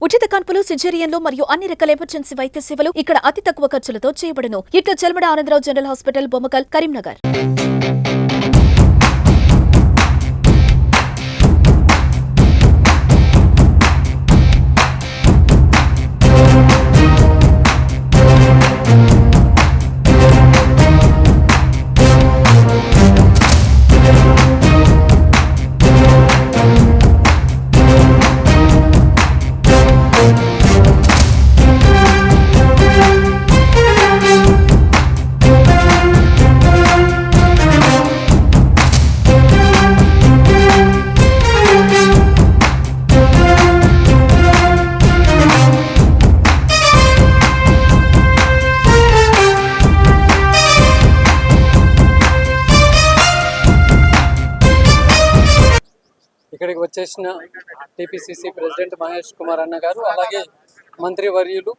ఉచిత కాన్పులు, సిజేరియన్లు మరియు అన్ని రకాల ఎమర్జెన్సీ వైద్య సేవలు ఇక్కడ అతి తక్కువ ఖర్చులతో చేయబడును. ఇట్లా చెల్మడ ఆనందరావు జనరల్ హాస్పిటల్, బొమ్మకల్, కరీంనగర్. ఇక్కడికి వచ్చేసిన టీపీసీసీ ప్రెసిడెంట్ మహేష్ కుమార్ అన్న గారు, అలాగే మంత్రివర్యులు,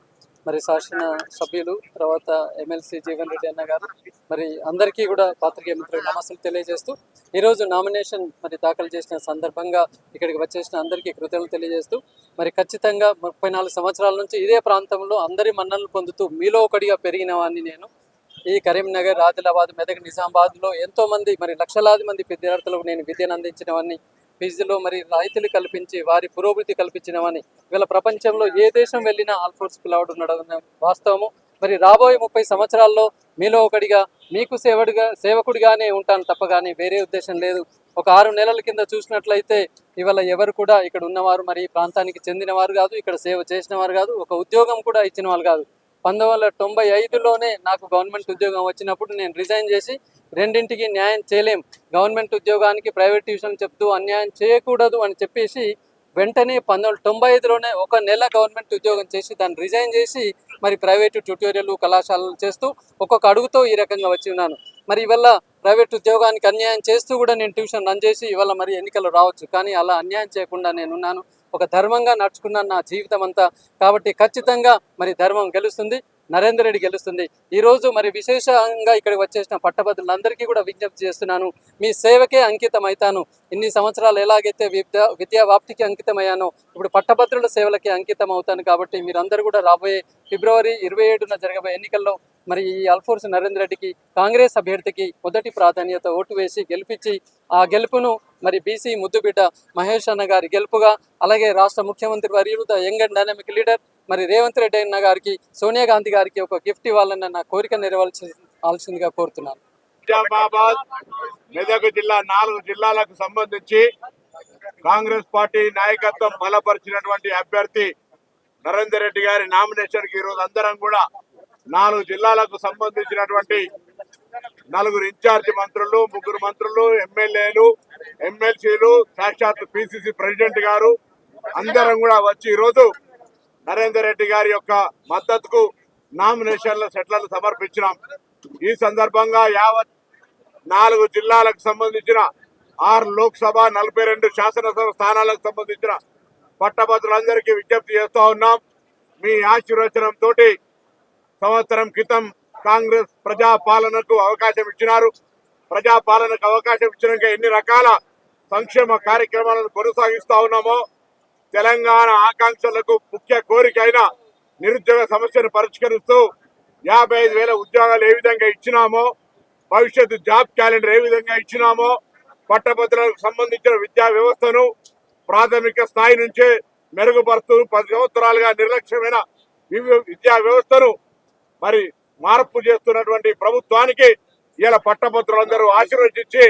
మరి శాసన సభ్యులు, తర్వాత ఎమ్మెల్సీ జీవన్ రెడ్డి అన్న గారు, మరి అందరికీ కూడా పాత్రికేయ మిత్రులకు నమస్సులు తెలియజేస్తూ ఈరోజు నామినేషన్ మరి దాఖలు చేసిన సందర్భంగా ఇక్కడికి వచ్చేసిన అందరికీ కృతజ్ఞతలు తెలియజేస్తూ మరి ఖచ్చితంగా 34 సంవత్సరాల నుంచి ఇదే ప్రాంతంలో అందరి మన్ననలు పొందుతూ మీలో ఒకటిగా పెరిగిన వాడిని నేను. ఈ కరీంనగర్, ఆదిలాబాద్, మెదక్, నిజామాబాద్లో ఎంతోమంది మరి లక్షలాది మంది విద్యార్థులకు నేను విద్యను అందించిన వాడిని. ఫీజులో మరి రాయితీలు కల్పించి వారి పురోగతి కల్పించినవని ఇవాళ ప్రపంచంలో ఏ దేశం వెళ్ళినా ఆల్ఫోర్స్ పిలవడు ఉండడం వాస్తవము. మరి రాబోయే 30 సంవత్సరాల్లో మీలో ఒకటిగా మీకు సేవకుడిగానే ఉంటాను తప్ప కానీ వేరే ఉద్దేశం లేదు. ఒక 6 నెలల కింద చూసినట్లయితే ఇవాళ ఎవరు కూడా ఇక్కడ ఉన్నవారు మరి ప్రాంతానికి చెందిన వారు కాదు, ఇక్కడ సేవ చేసిన వారు కాదు, ఒక ఉద్యోగం కూడా ఇచ్చిన వాళ్ళు కాదు. 1995లోనే నాకు గవర్నమెంట్ ఉద్యోగం వచ్చినప్పుడు నేను రిజైన్ చేసి రెండింటికి న్యాయం చేయలేం, గవర్నమెంట్ ఉద్యోగానికి ప్రైవేట్ ట్యూషన్ చెప్తూ అన్యాయం చేయకూడదు అని చెప్పేసి వెంటనే 1995లోనే 1 నెల గవర్నమెంట్ ఉద్యోగం చేసి దాన్ని రిజైన్ చేసి మరి ప్రైవేటు ట్యూటోరియల్ కళాశాలలు చేస్తూ ఒక్కొక్క అడుగుతో ఈ రకంగా వచ్చి ఉన్నాను. మరి ఇవల్ల ప్రైవేట్ ఉద్యోగానికి అన్యాయం చేస్తూ కూడా నేను ట్యూషన్ రన్ చేసి ఇవాళ మరి ఎన్నికలు రావచ్చు, కానీ అలా అన్యాయం చేయకుండా నేనున్నాను. ఒక ధర్మంగా నడుచుకున్నాను నా జీవితం అంతా. కాబట్టి ఖచ్చితంగా మరి ధర్మం గెలుస్తుంది, నరేందర్ రెడ్డి గెలుస్తుంది. ఈరోజు మరి విశేషంగా ఇక్కడికి వచ్చేసిన పట్టభద్రులందరికీ కూడా విజ్ఞప్తి చేస్తున్నాను, మీ సేవకే అంకితం అవుతాను. ఇన్ని సంవత్సరాలు ఎలాగైతే విద్యా వాప్తికి అంకితమయ్యానో ఇప్పుడు పట్టభద్రుల సేవలకి అంకితం అవుతాను. కాబట్టి మీరందరూ కూడా రాబోయే ఫిబ్రవరి 27న జరగబోయే ఎన్నికల్లో మరి ఈ అల్ఫోర్స్ నరేందర్ రెడ్డికి, కాంగ్రెస్ అభ్యర్థికి మొదటి ప్రాధాన్యత ఓటు వేసి గెలిపించి ఆ గెలుపును మరి బీసీ ముద్దుబిడ్డ మహేష్ అన్న గారి గెలుపుగా, అలాగే రాష్ట్ర ముఖ్యమంత్రి వర్యులు the young and dynamic leader మరి రేవంత్ రెడ్డి అన్న గారికి, సోనియా గాంధీ గారికి ఒక గిఫ్ట్ ఇవ్వాలన్న నా కోరిక నెరవేర్చాల్సిందిగా కోరుతున్నాను. నిజామాబాద్, మెదక్ జిల్లా 4 జిల్లాలకు సంబంధించి కాంగ్రెస్ పార్టీ నాయకత్వం బలపరిచినటువంటి అభ్యర్థి నరేందర్ రెడ్డి గారి నామినేషన్ కి ఈరోజు అందరం కూడా 4 జిల్లాలకు సంబంధించినటువంటి 4 ఇన్ఛార్జి మంత్రులు, 3 మంత్రులు, ఎమ్మెల్యేలు, ఎమ్మెల్సీలు, సాక్షాత్ పిసిసి ప్రెసిడెంట్ గారు అందరం కూడా వచ్చి ఈరోజు నరేందర్ రెడ్డి గారి యొక్క మద్దతుకు నామినేషన్ల సెట్లను సమర్పించినాం. ఈ సందర్భంగా యావత్ 4 జిల్లాలకు సంబంధించిన 6 లోక్సభ, 42 శాసనసభ స్థానాలకు సంబంధించిన పట్టభద్రులందరికీ విజ్ఞప్తి చేస్తూ ఉన్నాం. మీ ఆశీర్వచనంతో సంవత్సరం క్రితం కాంగ్రెస్ ప్రజాపాలనకు అవకాశం ఇచ్చినారు. ప్రజాపాలనకు అవకాశం ఇచ్చినాక ఎన్ని రకాల సంక్షేమ కార్యక్రమాలను కొనసాగిస్తూ ఉన్నామో, తెలంగాణ ఆకాంక్షలకు ముఖ్య కోరిక అయిన నిరుద్యోగ సమస్యను పరిష్కరిస్తూ 55,000 ఉద్యోగాలు ఏ విధంగా ఇచ్చినామో, భవిష్యత్తు జాబ్ క్యాలెండర్ ఏ విధంగా ఇచ్చినామో, పట్టభద్రులకు సంబంధించిన విద్యా వ్యవస్థను ప్రాథమిక స్థాయి నుంచే మెరుగుపరుస్తూ 10 సంవత్సరాలుగా నిర్లక్ష్యమైన విద్యా వ్యవస్థను మరి మార్పు చేస్తున్నటువంటి ప్రభుత్వానికి ఇలా పట్టభద్రులందరూ ఆశీర్వదించి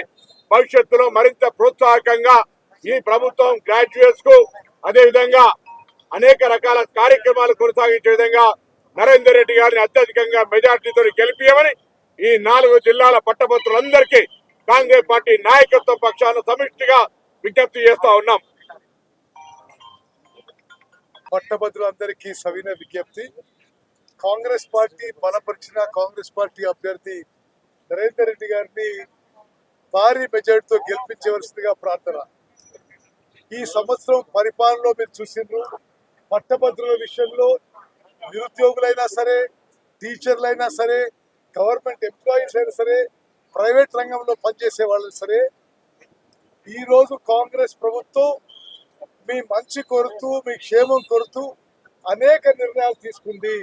భవిష్యత్తులో మరింత ప్రోత్సాహకంగా ఈ ప్రభుత్వం గ్రాడ్యుయేట్స్ కు అదేవిధంగా అనేక రకాల కార్యక్రమాలు కొనసాగించే విధంగా నరేందర్ రెడ్డి గారిని అత్యధికంగా మెజార్టీతో గెలిపియమని ఈ 4 జిల్లాల పట్టభద్రులందరికీ కాంగ్రెస్ పార్టీ నాయకత్వ పక్షాన సమిష్టిగా విజ్ఞప్తి చేస్తా ఉన్నాం. పట్టభద్రులందరికీ సవిన విజ్ఞప్తి, కాంగ్రెస్ పార్టీ బలపరిచిన కాంగ్రెస్ పార్టీ అభ్యర్థి నరేందర్ రెడ్డి గారిని భారీ మెజార్టీతో గెలిపించవలసిందిగా ప్రార్థన. ఈ సంవత్సరం పరిపాలనలో మీరు చూసిండ్రు, పట్టభద్రుల విషయంలో నిరుద్యోగులైనా సరే, టీచర్లైనా సరే, గవర్నమెంట్ ఎంప్లాయీస్ అయినా సరే, ప్రైవేట్ రంగంలో పనిచేసే వాళ్ళు సరే, ఈరోజు కాంగ్రెస్ ప్రభుత్వం మీ మంచి కోరుతూ, మీ క్షేమం కోరుతూ అనేక నిర్ణయాలు తీసుకుంది.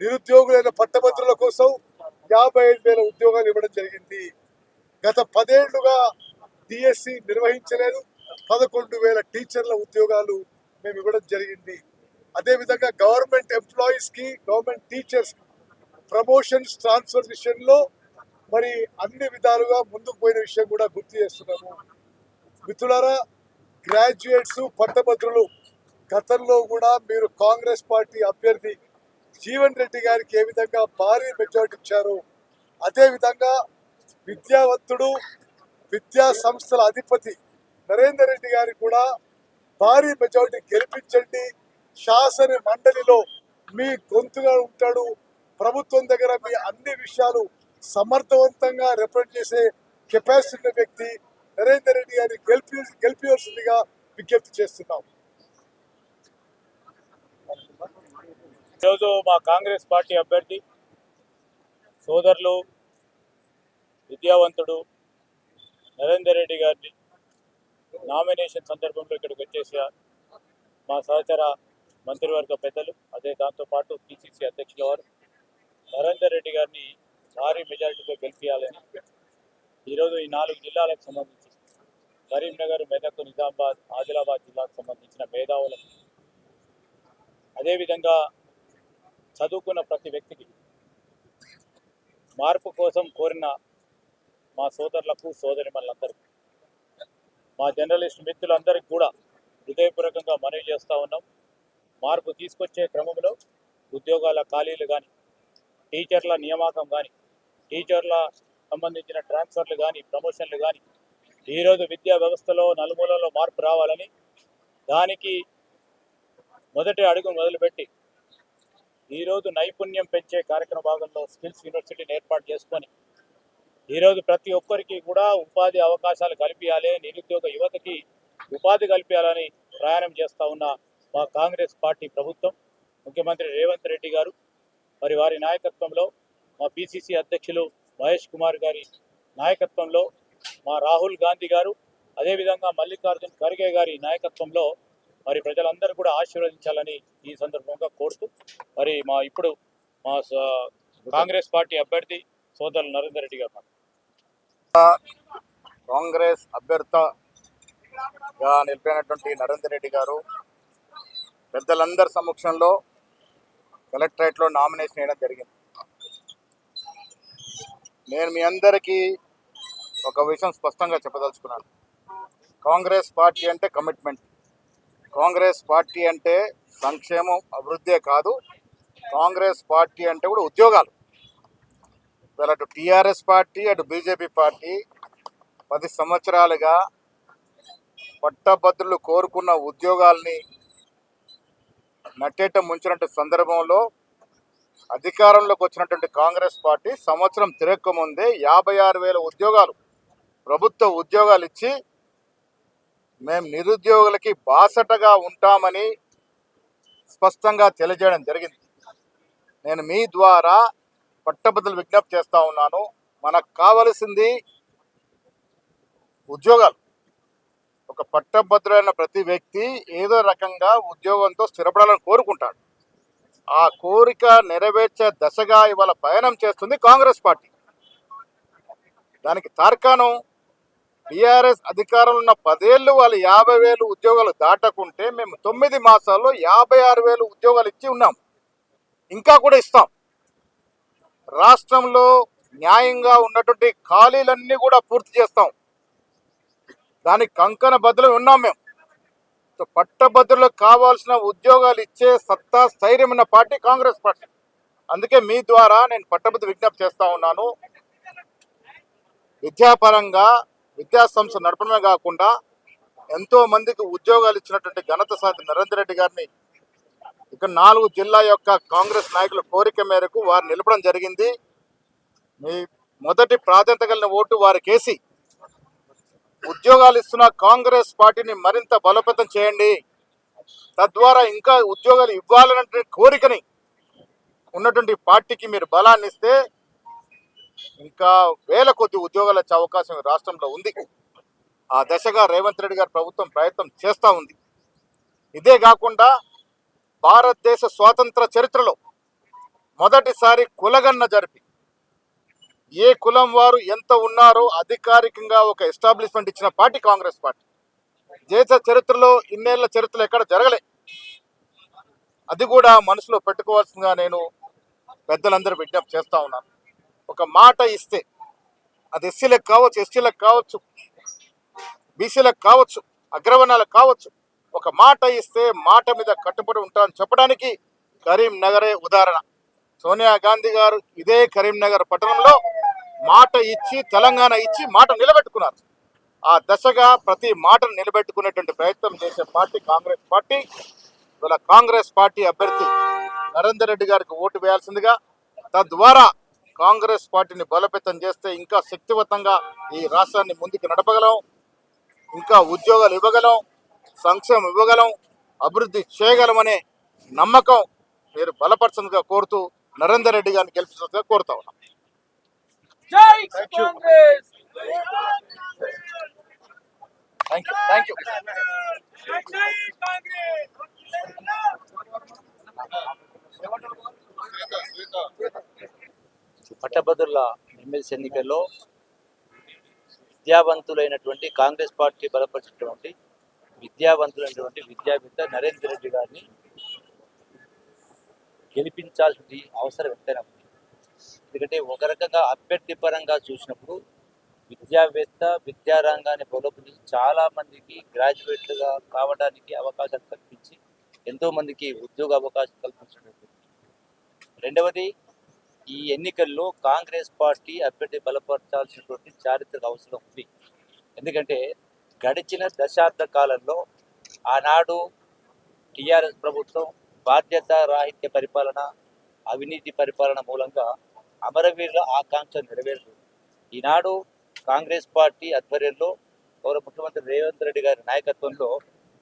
నిరుద్యోగులైన పట్టభద్రుల కోసం 55,000 ఉద్యోగాలు ఇవ్వడం జరిగింది. గత 10 ఏళ్లుగా డిఎస్సి నిర్వహించలేదు. 11,000 టీచర్ల ఉద్యోగాలు మేము ఇవ్వడం జరిగింది. అదేవిధంగా గవర్నమెంట్ ఎంప్లాయీస్ కి, గవర్నమెంట్ టీచర్స్ ప్రమోషన్స్ ట్రాన్స్ఫర్ విషయంలో మరి అన్ని విధాలుగా ముందుకు పోయిన విషయం కూడా గుర్తు చేస్తున్నాము. మిత్రులారా, గ్రాడ్యుయేట్స్, పట్టభద్రులు గతంలో కూడా మీరు కాంగ్రెస్ పార్టీ అభ్యర్థి జీవన్ రెడ్డి గారికి ఏ విధంగా భారీ మెజార్టీ ఇచ్చారో అదే విధంగా విద్యావంతుడు, విద్యా సంస్థల అధిపతి నరేందర్ రెడ్డి గారికి కూడా భారీ మెజార్టీ గెలిపించండి. శాసన మండలిలో మీ గొంతుగా ఉంటాడు. ప్రభుత్వం దగ్గర మీ అన్ని విషయాలు సమర్థవంతంగా రిప్రజెంట్ చేసే కెపాసిటీ ఉన్న వ్యక్తి నరేందర్ రెడ్డి గారిని గెలిపివలసిందిగా విజ్ఞప్తి చేస్తున్నాం. ఈరోజు మా కాంగ్రెస్ పార్టీ అభ్యర్థి సోదరులు విద్యావంతుడు నరేందర్ రెడ్డి గారిని నామినేషన్ సందర్భంలో ఇక్కడికి వచ్చేసారు. మా సహచర మంత్రివర్గ పెద్దలు, అదే దాంతోపాటు పిసిసి అధ్యక్షుల వారు నరేందర్ రెడ్డి గారిని భారీ మెజారిటీతో గెలిపించాలని ఈరోజు ఈ 4 జిల్లాలకు సంబంధించి కరీంనగర్, మెదక్, నిజామాబాద్, ఆదిలాబాద్ జిల్లాకు సంబంధించిన మేధావులకు, అదేవిధంగా చదువుకున్న ప్రతి వ్యక్తికి, మార్పు కోసం కోరిన మా సోదరులకు, సోదరిమణులందరికీ, మా జర్నలిస్ట్ మిత్రులందరికీ కూడా హృదయపూర్వకంగా మనవి చేస్తూ ఉన్నాం. మార్పు తీసుకొచ్చే క్రమంలో ఉద్యోగాల ఖాళీలు కానీ, టీచర్ల నియామకం కానీ, టీచర్ల సంబంధించిన ట్రాన్స్ఫర్లు కానీ, ప్రమోషన్లు కానీ, ఈరోజు విద్యా వ్యవస్థలో నలుమూలలో మార్పు రావాలని, దానికి మొదటి అడుగు మొదలుపెట్టి ఈరోజు నైపుణ్యం పెంచే కార్యక్రమ భాగంలో స్కిల్స్ యూనివర్సిటీని ఏర్పాటు చేసుకొని ఈరోజు ప్రతి ఒక్కరికి కూడా ఉపాధి అవకాశాలు కల్పించాలి, నిరుద్యోగ యువతకి ఉపాధి కల్పించాలని ప్రయాణం చేస్తూ ఉన్న మా కాంగ్రెస్ పార్టీ ప్రభుత్వం, ముఖ్యమంత్రి రేవంత్ రెడ్డి గారు, మరి వారి నాయకత్వంలో, మా పిసిసి అధ్యక్షులు మహేష్ కుమార్ గారి నాయకత్వంలో, మా రాహుల్ గాంధీ గారు, అదేవిధంగా మల్లికార్జున్ ఖర్గే గారి నాయకత్వంలో మరి ప్రజలందరూ కూడా ఆశీర్వదించాలని ఈ సందర్భంగా కోరుతూ, మరి ఇప్పుడు మా కాంగ్రెస్ పార్టీ అభ్యర్థి సోదరులు నరేందర్ రెడ్డి గారు. కాంగ్రెస్ అభ్యర్థిగా నిలిపినటువంటి నరేందర్ రెడ్డి గారు పెద్దలందరి సమక్షంలో కలెక్టరేట్లో నామినేషన్ వేయడం జరిగింది. నేను మీ అందరికీ ఒక విషయం స్పష్టంగా చెప్పదలుచుకున్నాను. కాంగ్రెస్ పార్టీ అంటే కమిట్మెంట్, కాంగ్రెస్ పార్టీ అంటే సంక్షేమం, అభివృద్ధే కాదు, కాంగ్రెస్ పార్టీ అంటే కూడా ఉద్యోగాలు. అటు టీఆర్ఎస్ పార్టీ, అటు బీజేపీ పార్టీ 10 సంవత్సరాలుగా పట్టభద్రులు కోరుకున్న ఉద్యోగాల్ని నట్టేట ముంచినటువంటి సందర్భంలో అధికారంలోకి వచ్చినటువంటి కాంగ్రెస్ పార్టీ సంవత్సరం తిరగకముందే 56,000 ఉద్యోగాలు, ప్రభుత్వ ఉద్యోగాలు ఇచ్చి మేము నిరుద్యోగులకి బాసటగా ఉంటామని స్పష్టంగా తెలియజేయడం జరిగింది. నేను మీ ద్వారా పట్టభద్రులు విజ్ఞప్తి చేస్తూ ఉన్నాను, మనకు కావలసింది ఉద్యోగాలు. ఒక పట్టభద్రులైన ప్రతి వ్యక్తి ఏదో రకంగా ఉద్యోగంతో స్థిరపడాలని కోరుకుంటాడు. ఆ కోరిక నెరవేర్చే దశగా ఇవాళ పయనం చేస్తుంది కాంగ్రెస్ పార్టీ. దానికి తార్కాణం టీఆర్ఎస్ అధికారంలో ఉన్న 10 ఏళ్ళు వాళ్ళు 50,000 ఉద్యోగాలు దాటకుంటే మేము 9 మాసాల్లో 56,000 ఉద్యోగాలు ఇచ్చి ఉన్నాం, ఇంకా కూడా ఇస్తాం. రాష్ట్రంలో న్యాయంగా ఉన్నటువంటి ఖాళీలన్నీ కూడా పూర్తి చేస్తాం. దానికి కంకణ బద్దులు ఉన్నాం మేము. పట్టభద్రులకు కావాల్సిన ఉద్యోగాలు ఇచ్చే సత్తా, స్థైర్యం ఉన్న పార్టీ కాంగ్రెస్ పార్టీ. అందుకే మీ ద్వారా నేను పట్టభద్రులు విజ్ఞప్తి చేస్తూ ఉన్నాను, విద్యాపరంగా విద్యా సంస్థ నడపడమే కాకుండా ఎంతో మందికి ఉద్యోగాలు ఇచ్చినటువంటి ఘనత సాధి నరేందర్ రెడ్డి గారిని ఇక్కడ 4 జిల్లా యొక్క కాంగ్రెస్ నాయకుల కోరిక మేరకు వారు నిలపడం జరిగింది. మీ మొదటి ప్రాధాన్యత కలిగిన ఓటు వారికేసి ఉద్యోగాలు ఇస్తున్న కాంగ్రెస్ పార్టీని మరింత బలోపేతం చేయండి. తద్వారా ఇంకా ఉద్యోగాలు ఇవ్వాలనే కోరికని ఉన్నటువంటి పార్టీకి మీరు బలాన్ని ఇస్తే ఇంకా వేల కొద్ది ఉద్యోగాలు వచ్చే అవకాశం రాష్ట్రంలో ఉంది. ఆ దశగా రేవంత్ రెడ్డి గారి ప్రభుత్వం ప్రయత్నం చేస్తూ ఉంది. ఇదే కాకుండా భారతదేశ స్వాతంత్ర చరిత్రలో మొదటిసారి కులగన్న జరిపి ఏ కులం వారు ఎంత ఉన్నారో అధికారికంగా ఒక ఎస్టాబ్లిష్మెంట్ ఇచ్చిన పార్టీ కాంగ్రెస్ పార్టీ. దేశ చరిత్రలో ఇన్నేళ్ల చరిత్రలో ఎక్కడ జరగలే. అది కూడా మనసులో పెట్టుకోవాల్సిందిగా నేను పెద్దలందరూ విజ్ఞప్తి చేస్తా ఉన్నాను. ఒక మాట ఇస్తే అది ఎస్సీలకు కావచ్చు, ఎస్టీలకు కావచ్చు, బీసీలకు కావచ్చు, అగ్రవర్ణాలకు కావచ్చు, ఒక మాట ఇస్తే మాట మీద కట్టుబడి ఉంటామని చెప్పడానికి కరీంనగరే ఉదాహరణ. సోనియా గాంధీ గారు ఇదే కరీంనగర్ పట్టణంలో మాట ఇచ్చి తెలంగాణ ఇచ్చి మాట నిలబెట్టుకున్నారు. ఆ దశగా ప్రతి మాటను నిలబెట్టుకునేటువంటి ప్రయత్నం చేసే పార్టీ కాంగ్రెస్ పార్టీ. ఇవాళ కాంగ్రెస్ పార్టీ అభ్యర్థి నరేందర్ రెడ్డి గారికి ఓటు వేయాల్సిందిగా, తద్వారా కాంగ్రెస్ పార్టీని బలోపేతం చేస్తే ఇంకా శక్తివంతంగా ఈ రాష్ట్రాన్ని ముందుకు నడపగలం, ఇంకా ఉద్యోగాలు ఇవ్వగలం, సంక్షేమం ఇవ్వగలం, అభివృద్ధి చేయగలమనే నమ్మకం మీరు బలపరచందిగా కోరుతూ నరేందర్ రెడ్డి గారిని గెలిపించాల్సిందిగా కోరుతా ఉన్నాం. Thank you. పట్టభద్రుల ఎమ్మెల్సీ ఎన్నికల్లో విద్యావంతులైనటువంటి కాంగ్రెస్ పార్టీ బలపరిచినటువంటి విద్యావంతులైనటువంటి విద్యావేత్త నరేందర్ రెడ్డి గారిని గెలిపించాల్సిన అవసరం ఎంతైనా ఉంది. ఎందుకంటే ఒక రకంగా అభ్యర్థి పరంగా చూసినప్పుడు విద్యావేత్త విద్యారంగాన్ని బలోపేతం చాలా మందికి గ్రాడ్యుయేట్లుగా కావడానికి అవకాశాలు కల్పించి ఎంతో మందికి ఉద్యోగ అవకాశం కల్పించినటువంటి. రెండవది, ఈ ఎన్నికల్లో కాంగ్రెస్ పార్టీ అభ్యర్థి బలపరచాల్సినటువంటి చారిత్రక అవసరం ఉంది. ఎందుకంటే గడిచిన దశాబ్ద కాలంలో ఆనాడు టీఆర్ఎస్ ప్రభుత్వం బాధ్యత రాహిత్య పరిపాలన, అవినీతి పరిపాలన మూలంగా అమరవీరుల ఆకాంక్ష నెరవేరలేదు. ఈనాడు కాంగ్రెస్ పార్టీ ఆధ్వర్యంలో గౌరవ ముఖ్యమంత్రి రేవంత్ రెడ్డి గారి నాయకత్వంలో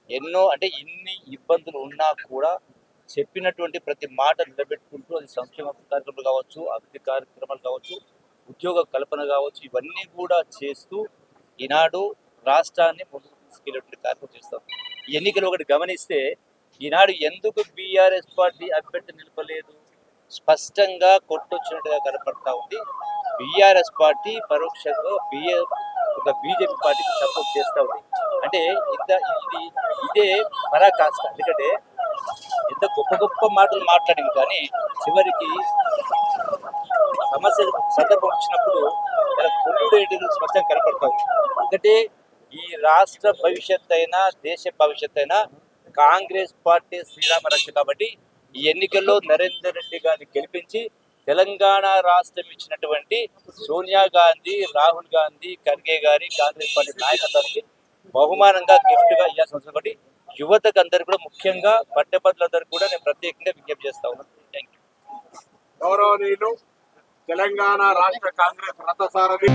ఇన్ని ఇబ్బందులు ఉన్నా కూడా చెప్పినటువంటి ప్రతి మాట నిలబెట్టుకుంటూ, అది సంక్షేమ కార్యక్రమాలు కావచ్చు, అభివృద్ధి కార్యక్రమాలు కావచ్చు, ఉద్యోగ కల్పన కావచ్చు, ఇవన్నీ కూడా చేస్తూ ఈనాడు రాష్ట్రాన్ని ముందుకు తీసుకెళ్ళేటువంటి కార్యక్రమం చేస్తాం. ఈ ఎన్నికలు ఒకటి గమనిస్తే ఈనాడు ఎందుకు బీఆర్ఎస్ పార్టీ అభ్యర్థి నిలపలేదు స్పష్టంగా కొట్టొచ్చినట్టుగా కనపడతా ఉంది. బీఆర్ఎస్ పార్టీ పరోక్షంగా బీజేపీ పార్టీకి సపోర్ట్ చేస్తూ ఉంది. అంటే ఇదే పరాకాష్ట. ఎందుకంటే ఎంత గొప్ప గొప్ప మాటలు మాట్లాడింది, కానీ చివరికి సమస్య సందర్భం వచ్చినప్పుడు పొల్లుడు స్పష్టంగా కనపడతాయి. ఎందుకంటే ఈ రాష్ట్ర భవిష్యత్ అయినా దేశ భవిష్యత్ అయినా కాంగ్రెస్ పార్టీ శ్రీరామ రక్ష. కాబట్టి ఈ ఎన్నికల్లో నరేందర్ రెడ్డి గారిని గెలిపించి తెలంగాణ రాష్ట్రం ఇచ్చినటువంటి సోనియా గాంధీ, రాహుల్ గాంధీ, ఖర్గే గారి కాంగ్రెస్ పార్టీ నాయకత్వానికి బహుమానంగా గిఫ్ట్గా ఇవ్వాల్సిన అవసరం. కాబట్టి యువతకు అందరు కూడా, ముఖ్యంగా పట్టభద్రులందరూ కూడా నేను ప్రత్యేకంగా విజ్ఞప్తి చేస్తా ఉన్నాను. Thank you. గౌరవనీయులు తెలంగాణ రాష్ట్ర కాంగ్రెస్ రథసారథి